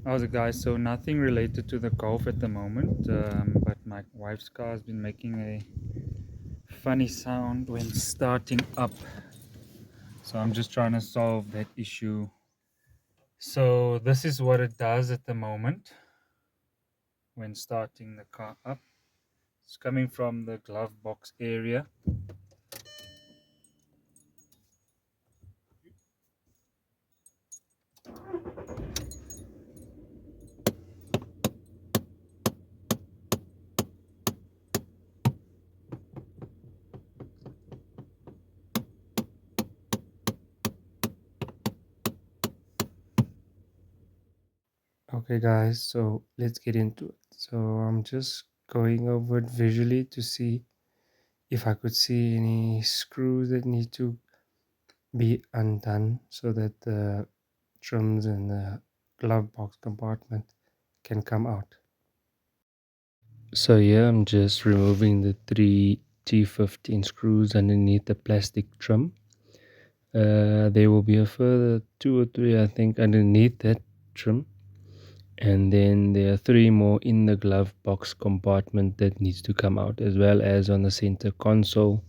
How's it, guys? So nothing related to the golf at the moment, but my wife's car has been making a funny sound when starting up. So I'm just trying to solve that issue. So this is what it does at the moment when starting the car up. It's coming from the glove box area. Okay, guys, so let's get into it. So I'm just going over it visually to see if I could see any screws that need to be undone so that the trims and the glove box compartment can come out. So here I'm just removing the three T15 screws underneath the plastic trim. There will be a further two or three, I think, underneath that trim. And then there are three more in the glove box compartment that needs to come out, as well as on the center console.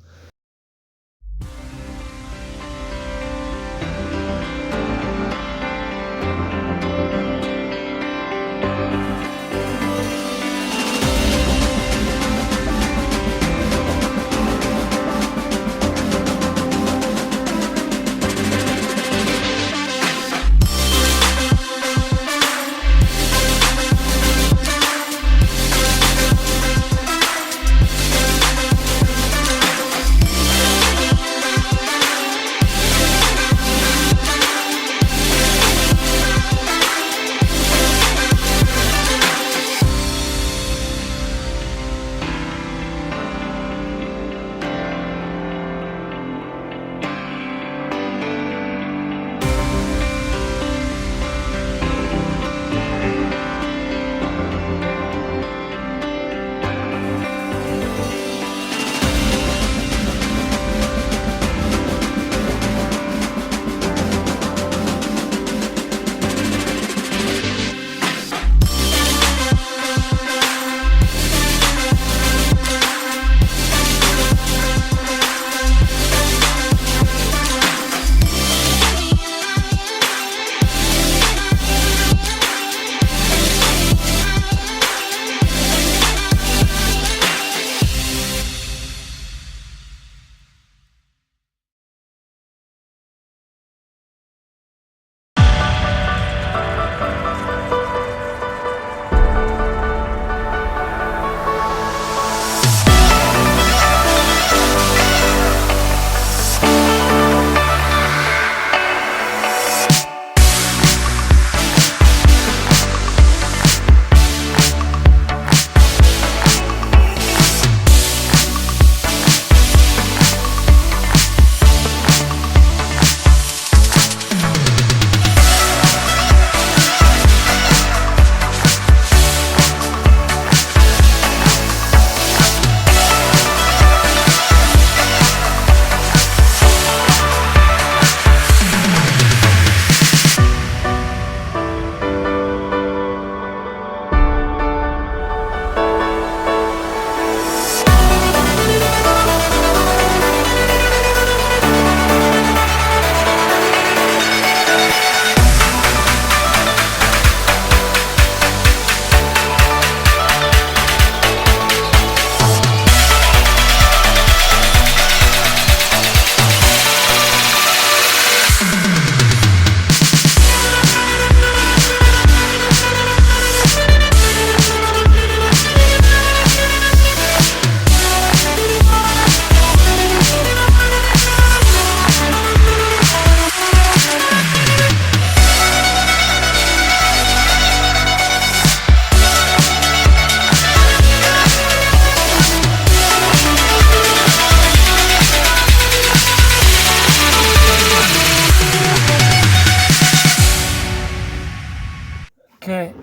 Okay,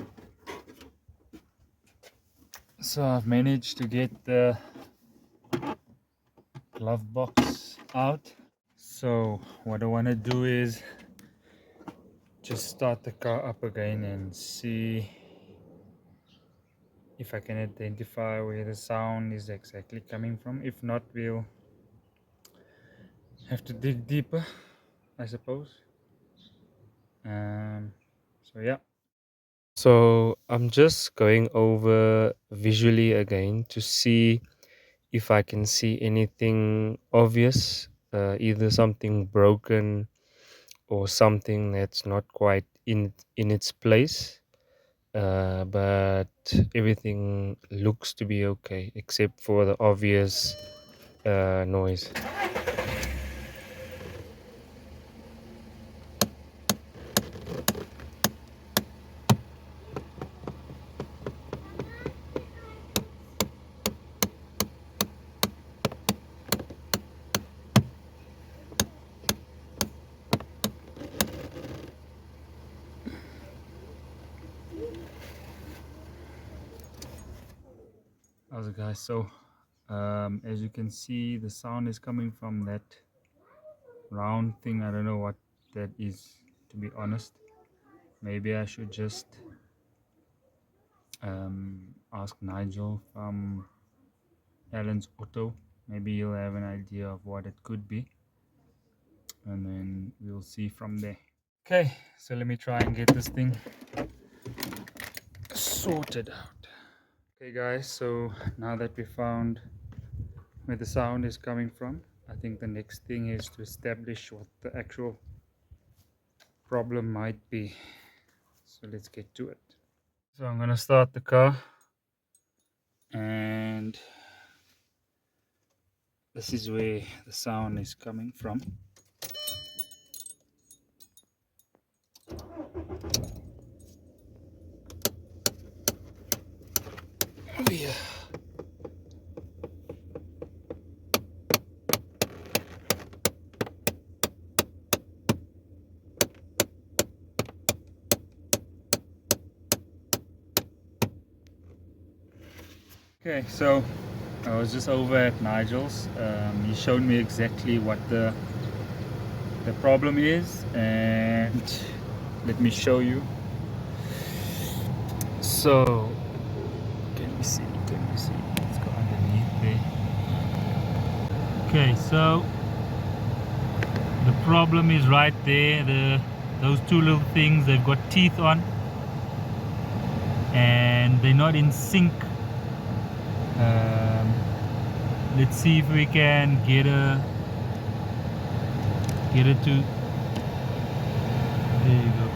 so I've managed to get the glove box out. So what I want to do is just start the car up again and see if I can identify where the sound is exactly coming from. If not, we'll have to dig deeper, I suppose. Um, so yeah. So I'm just going over visually again to see if I can see anything obvious, either something broken or something that's not quite in its place. But everything looks to be okay except for the obvious noise. How's it, guys? So, as you can see, the sound is coming from that round thing. I don't know what that is, to be honest. Maybe I should just ask Nigel from Alan's Auto. Maybe you'll have an idea of what it could be, and then we'll see from there. Okay, so let me try and get this thing sorted out. Okay, guys, so now that we found where the sound is coming from, I think the next thing is to establish what the actual problem might be. So let's get to it. So I'm gonna start the car, and this is where the sound is coming from. Oh yeah. Okay, so I was just over at Nigel's. He showed me exactly what the problem is, and let me show you. So can we see? Can we see? Let's go underneath there. Okay, so the problem is right there. Those two little things, they've got teeth on, and they're not in sync. Um, let's see if we can get it to. There you go.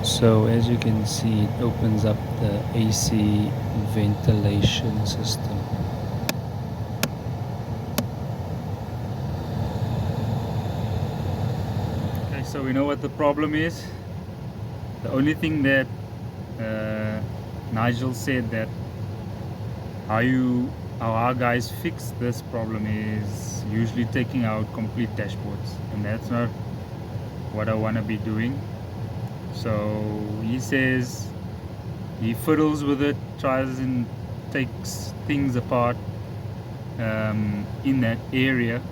So as you can see, it opens up the AC ventilation system. Okay, so we know what the problem is. The only thing that Nigel said that how our guys fix this problem is usually taking out complete dashboards, and that's not what I want to be doing. So he says he fiddles with it, tries and takes things apart in that area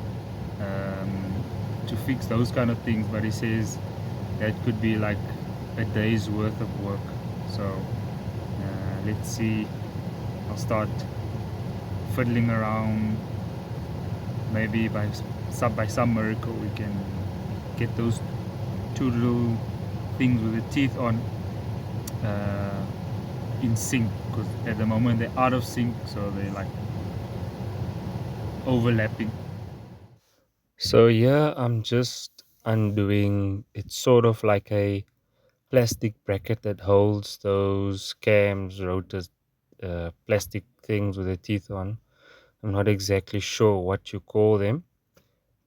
to fix those kind of things, but he says that could be like a day's worth of work. So let's see. I'll start fiddling around. Maybe by some miracle we can get those two little things with the teeth on in sync, because at the moment they're out of sync, so they're like overlapping. So yeah, I'm just undoing. It's sort of like a plastic bracket that holds those cams, rotors, plastic things with the teeth on. I'm not exactly sure what you call them,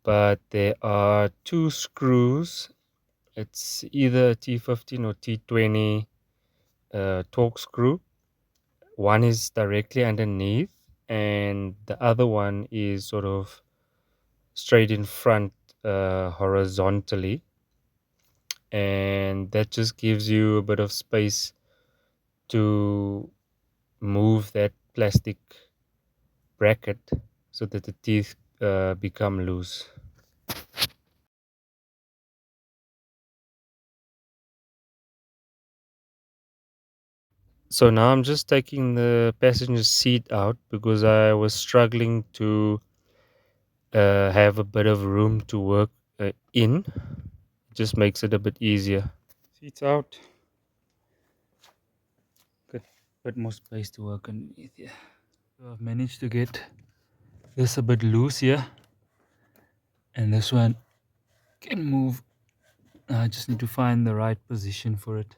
but there are two screws. It's either a T15 or T20 torque screw. One is directly underneath, and the other one is sort of straight in front, horizontally, and that just gives you a bit of space to move that plastic bracket so that the teeth become loose. So now I'm just taking the passenger seat out because I was struggling to have a bit of room to work in. Just makes it a bit easier. Seats out. Got a bit more space to work underneath here. So I've managed to get this a bit loose here, and this one can move. I just need to find the right position for it.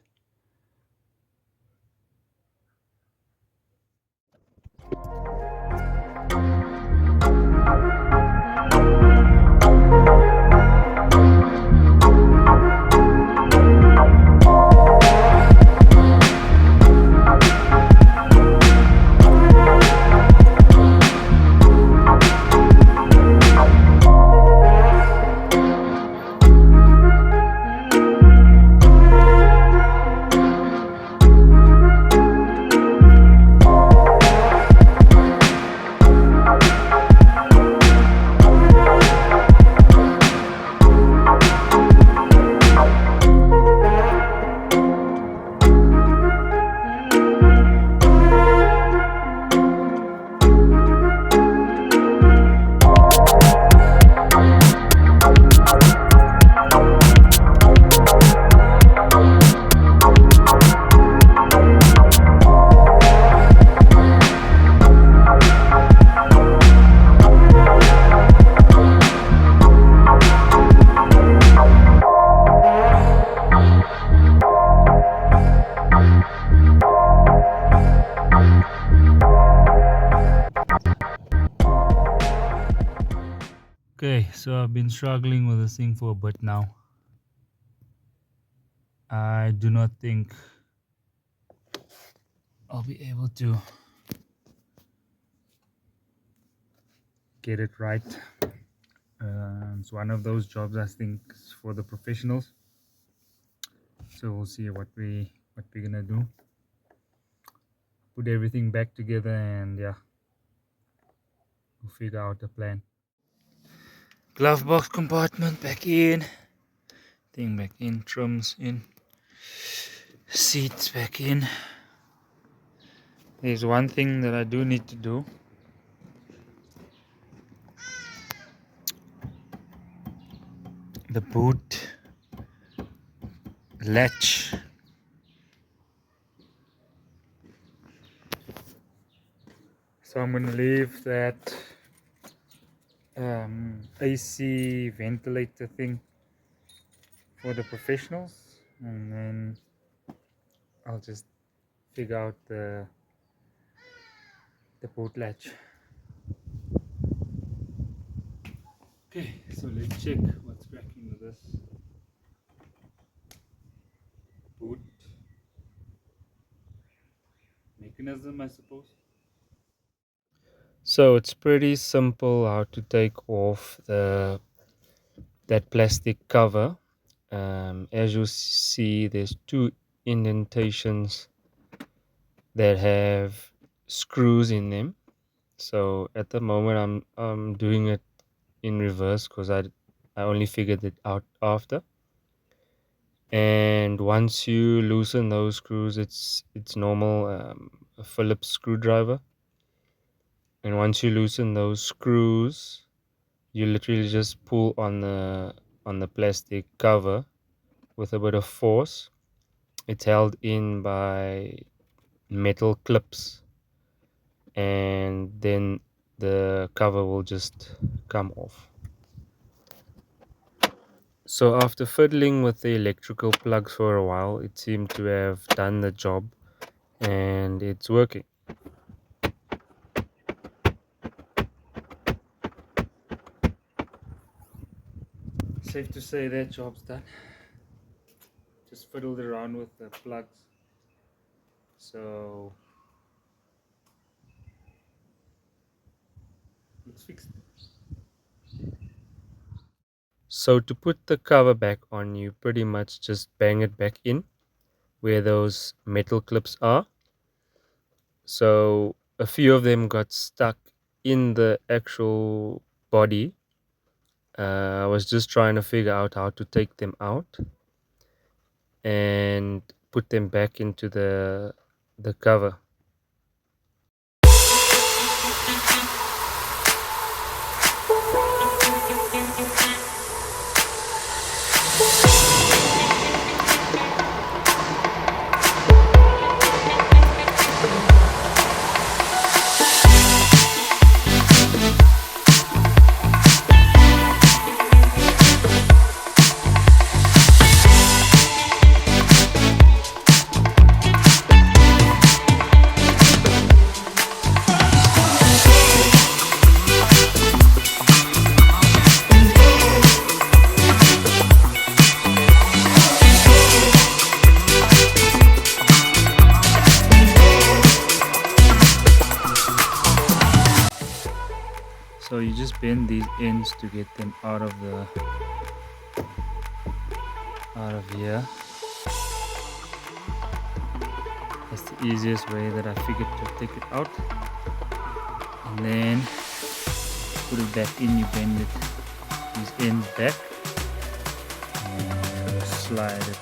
Okay, so I've been struggling with this thing for a bit now. I do not think I'll be able to get it right. It's one of those jobs I think is for the professionals. So we'll see what we're gonna do. Put everything back together, and yeah, we'll figure out a plan. Glove box compartment back in. Thing back in. Trims in. Seats back in. There's one thing that I do need to do. The boot latch. So I'm gonna leave that AC ventilator thing for the professionals, and then I'll just figure out the boot latch. Okay, so let's check what's cracking with this boot mechanism, I suppose. So it's pretty simple how to take off that plastic cover. As you see, there's two indentations that have screws in them. So at the moment, I'm doing it in reverse because I only figured it out after. And once you loosen those screws, it's normal, a Phillips screwdriver. And once you loosen those screws, you literally just pull on the plastic cover with a bit of force. It's held in by metal clips, and then the cover will just come off. So after fiddling with the electrical plugs for a while, it seemed to have done the job, and it's working. Safe to say that job's done. Just fiddled around with the plugs. So looks fixed. So to put the cover back on, you pretty much just bang it back in where those metal clips are. So a few of them got stuck in the actual body. I was just trying to figure out how to take them out and put them back into the cover. So you just bend these ends to get them out of here. That's the easiest way that I figured to take it out. And then put it back in, you bend it, these ends back, and slide it